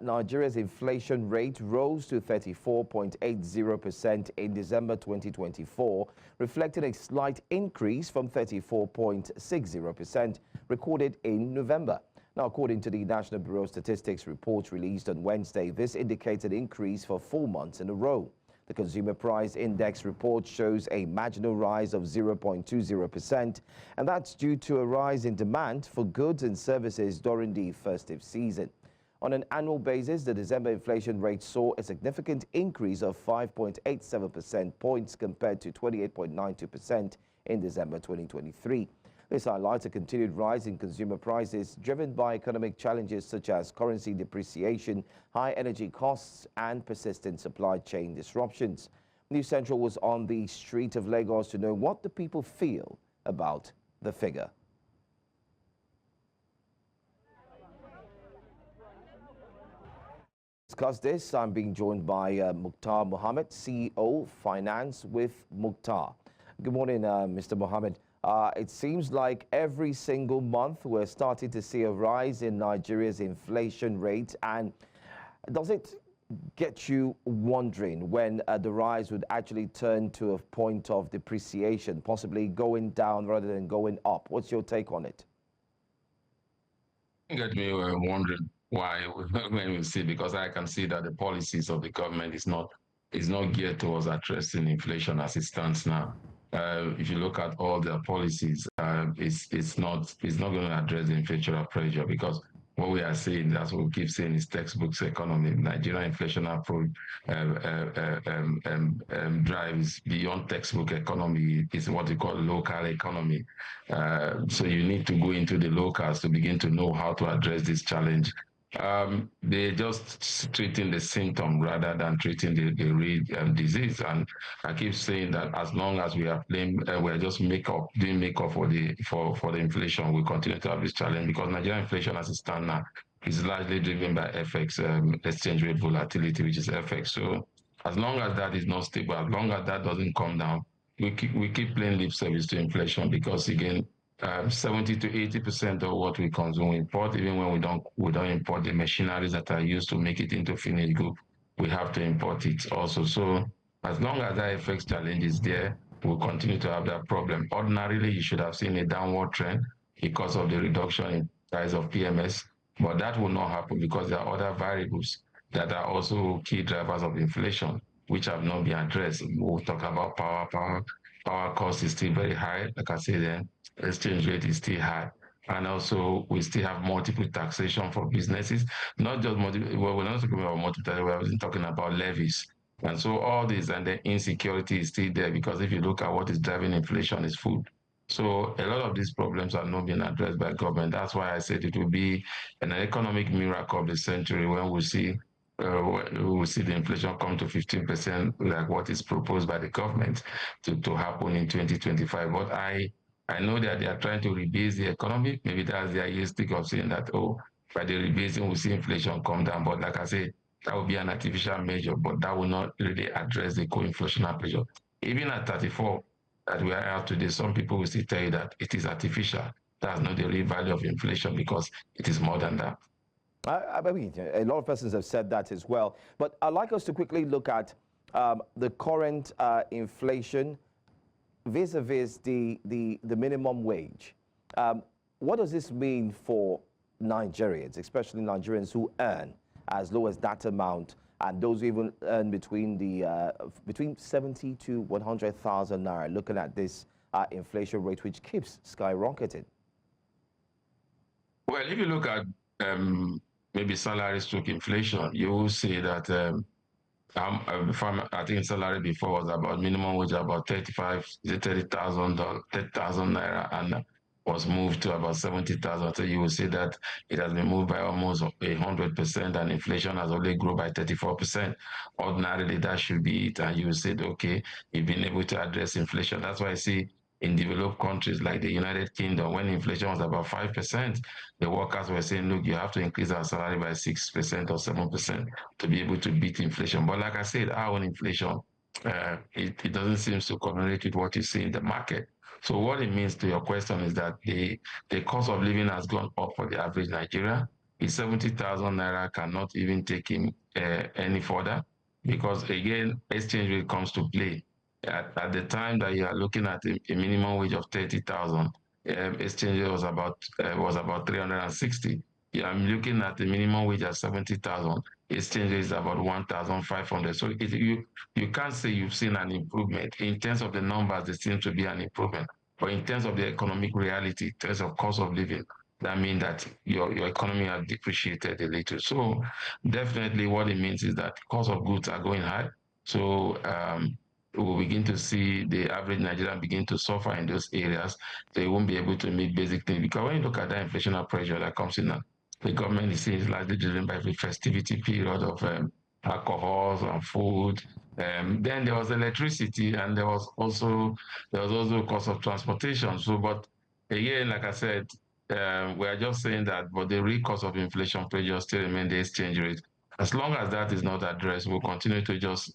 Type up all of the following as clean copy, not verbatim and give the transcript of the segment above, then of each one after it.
Nigeria's inflation rate rose to 34.80% in December 2024, reflecting a slight increase from 34.60% recorded in November. Now, according to the National Bureau of Statistics report released on Wednesday, this indicates an increase for 4 months in a row. The Consumer Price Index report shows a marginal rise of 0.20%, and that's due to a rise in demand for goods and services during the festive season. On an annual basis, the December inflation rate saw a significant increase of 5.87% points compared to 28.92% in December 2023. This highlights a continued rise in consumer prices driven by economic challenges such as currency depreciation, high energy costs, and persistent supply chain disruptions. News Central was on the street of Lagos to know what the people feel about the figure. Discuss this, I'm being joined by Muktar Mohammed, CEO, Finance with Muktar. Good morning, Mr. Mohammed. It seems like every single month we're starting to see a rise in Nigeria's inflation rate. And does it get you wondering when the rise would actually turn to a point of depreciation, possibly going down rather than going up? What's your take on it? Get me wondering why when we see, because I can see that the policies of the government is not geared towards addressing inflation as it stands now. If you look at all their policies, it's not going to address the inflationary pressure, because what we are seeing, that's what we keep saying, is textbooks economy. Nigerian inflation approach drives beyond textbook economy. It's what we call local economy. So you need to go into the locals to begin to know how to address this challenge. They're just treating the symptom rather than treating the real disease. And I keep saying that as long as we are playing, we're just doing makeup for the inflation, we continue to have this challenge, because Nigerian inflation as it stands now is largely driven by FX, exchange rate volatility, which is FX. So as long as that is not stable, as long as that doesn't come down, we keep playing lip service to inflation, because again, 70 to 80% of what we consume we import. Even when we don't import the machineries that are used to make it into finished good, we have to import it also. So as long as that FX challenge is there, we'll continue to have that problem. Ordinarily, you should have seen a downward trend because of the reduction in price of PMS, but that will not happen because there are other variables that are also key drivers of inflation, which have not been addressed. We'll talk about power cost is still very high. Like I said, then exchange rate is still high. And also, we still have multiple taxation for businesses, not just multiple, well, we're not talking about multiple, we're talking about levies. And so all this, and the insecurity is still there, because if you look at what is driving inflation is food. So a lot of these problems are not being addressed by government. That's why I said it will be an economic miracle of the century when we see the inflation come to 15%, like what is proposed by the government to happen in 2025. But I know that they are trying to rebase the economy. Maybe that's their yardstick of saying that, oh, by the rebasing, we'll see inflation come down. But like I said, that will be an artificial measure, but that will not really address the co-inflationary pressure. Even at 34 that we are at today, some people will still tell you that it is artificial. That's not the real value of inflation, because it is more than that. I mean, a lot of persons have said that as well. But I'd like us to quickly look at the current inflation vis-a-vis the minimum wage. What does this mean for Nigerians, especially Nigerians who earn as low as that amount, and those who even earn between 70 to 100,000 naira, looking at this inflation rate, which keeps skyrocketing? Well, if you look at maybe salary stroke inflation, you will see that I think salary before was about minimum wage about 35, is it 30,000 naira, and was moved to about 70,000. So you will see that it has been moved by almost 100%, and inflation has only grown by 34%. Ordinarily, that should be it, and you will say, okay, you've been able to address inflation. That's why I see in developed countries like the United Kingdom, when inflation was about 5%, the workers were saying, look, you have to increase our salary by 6% or 7% to be able to beat inflation. But like I said, our own inflation, it doesn't seem to correlate with what you see in the market. So what it means to your question is that the cost of living has gone up for the average Nigerian, his 70,000 naira cannot even take him any further, because again, exchange rate comes to play. At the time that you are looking at a minimum wage of 30,000, exchange rate was about 360. Yeah, I'm looking at the minimum wage at 70,000. Exchange rate is about 1,500. So you can't say you've seen an improvement. In terms of the numbers, there seems to be an improvement. But in terms of the economic reality, in terms of cost of living, that means that your economy has depreciated a little. So definitely what it means is that cost of goods are going high. So we'll begin to see the average Nigerian begin to suffer in those areas. They won't be able to meet basic things. Because when you look at the inflationary pressure that comes in now, the government is saying it's largely driven by the festivity period of alcohols and food. Then there was electricity, and there was also cost of transportation. So, but again, like I said, we are just saying that, but the real cause of inflation pressure still remain the exchange rate. As long as that is not addressed, we'll continue to just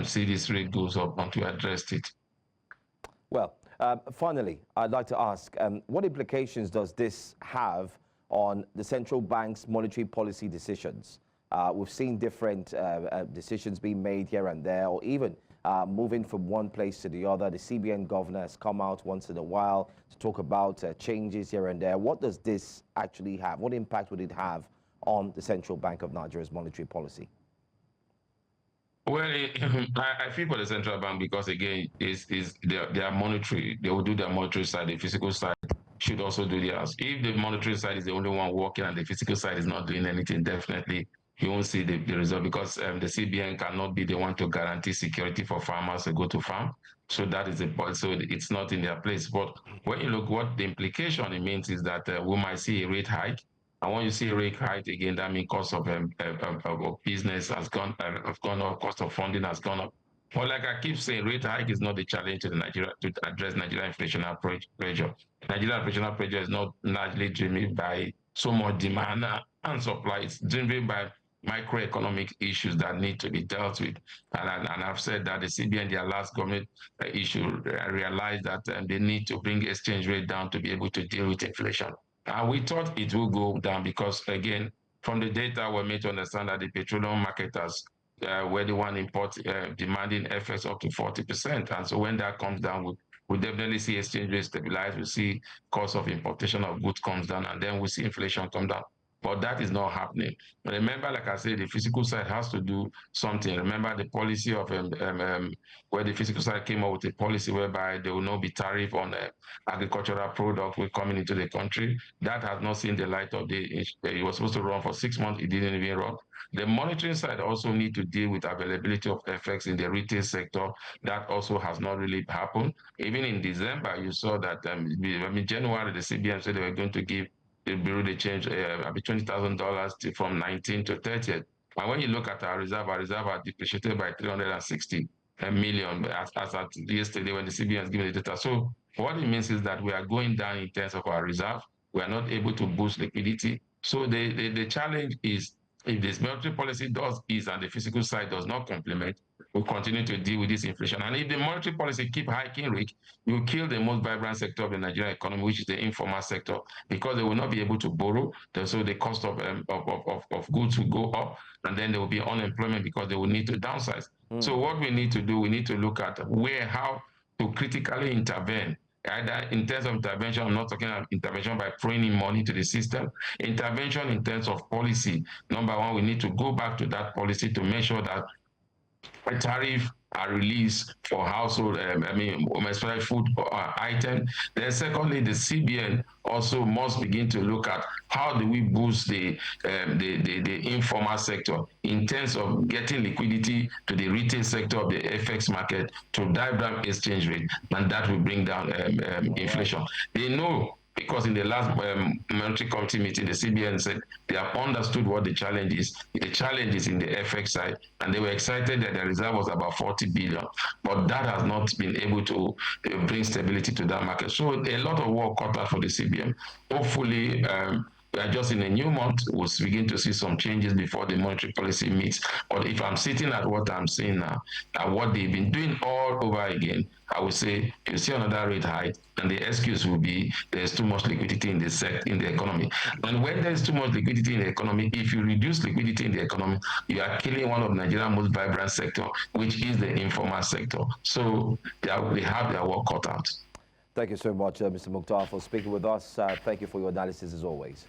see this rate goes up until we address it. Well, finally, I'd like to ask, what implications does this have on the central bank's monetary policy decisions? We've seen different decisions being made here and there, or even moving from one place to the other. The CBN governor has come out once in a while to talk about changes here and there. What does this actually have? What impact would it have on the Central Bank of Nigeria's monetary policy? Well, I feel for the central bank because again, is they are monetary. They will do their monetary side. The physical side should also do theirs. If the monetary side is the only one working and the physical side is not doing anything, definitely you won't see the result, because the CBN cannot be the one to guarantee security for farmers to go to farm. So that is the point. So it's not in their place. But when you look, what the implication it means is that we might see a rate hike. And when you see rate hike again, that means cost of business has gone up, cost of funding has gone up. But like I keep saying, rate hike is not the challenge to the Nigeria to address Nigeria inflationary pressure. Nigeria inflationary pressure is not largely driven by so much demand and supply. It's driven by microeconomic issues that need to be dealt with. And I've said that the CBN, their last government issue, realized that they need to bring exchange rate down to be able to deal with inflation. And we thought it will go down because, again, from the data, we're made to understand that the petroleum marketers were the one demanding FX up to 40%. And so when that comes down, we definitely see exchange rate stabilize. We see cost of importation of goods comes down, and then we see inflation come down. But that is not happening. Remember, like I said, the physical side has to do something. Remember the policy of where the physical side came up with a policy whereby there will not be tariff on agricultural products coming into the country. That has not seen the light of day. It was supposed to run for 6 months. It didn't even run. The monitoring side also need to deal with availability of FX in the retail sector. That also has not really happened. Even in December, you saw that, January, the CBN said they were going to give the bureau they changed $20,000 from 19 to 30. And when you look at our reserve are depreciated by 360 million as at yesterday when the CBN has given the data. So what it means is that we are going down in terms of our reserve. We are not able to boost liquidity. So the challenge is, if this monetary policy does ease and the physical side does not complement, we'll continue to deal with this inflation. And if the monetary policy keep hiking rate, you kill the most vibrant sector of the Nigerian economy, which is the informal sector, because they will not be able to borrow. So the cost of goods will go up, and then there will be unemployment because they will need to downsize. So what we need to do, we need to look at how to critically intervene. Either in terms of intervention, I'm not talking about intervention by throwing in money to the system. Intervention in terms of policy. Number one, we need to go back to that policy to make sure that a tariff are released for household, especially food item. Then secondly, the CBN also must begin to look at how do we boost the informal sector in terms of getting liquidity to the retail sector of the FX market to drive down exchange rate, and that will bring down inflation. They know, because in the last monetary committee meeting, the CBN said they have understood what the challenge is. The challenge is in the FX side, and they were excited that the reserve was about 40 billion, but that has not been able to bring stability to that market. So a lot of work cut out for the CBN. Hopefully, We are just in a new month. We'll begin to see some changes before the monetary policy meets. But if I'm sitting at what I'm seeing now, and what they've been doing all over again, I would say you see another rate hike, and the excuse will be there's too much liquidity in the economy. And when there's too much liquidity in the economy, if you reduce liquidity in the economy, you are killing one of Nigeria's most vibrant sector, which is the informal sector. So they have their work cut out. Thank you so much, Mr. Muktar, for speaking with us. Thank you for your analysis as always.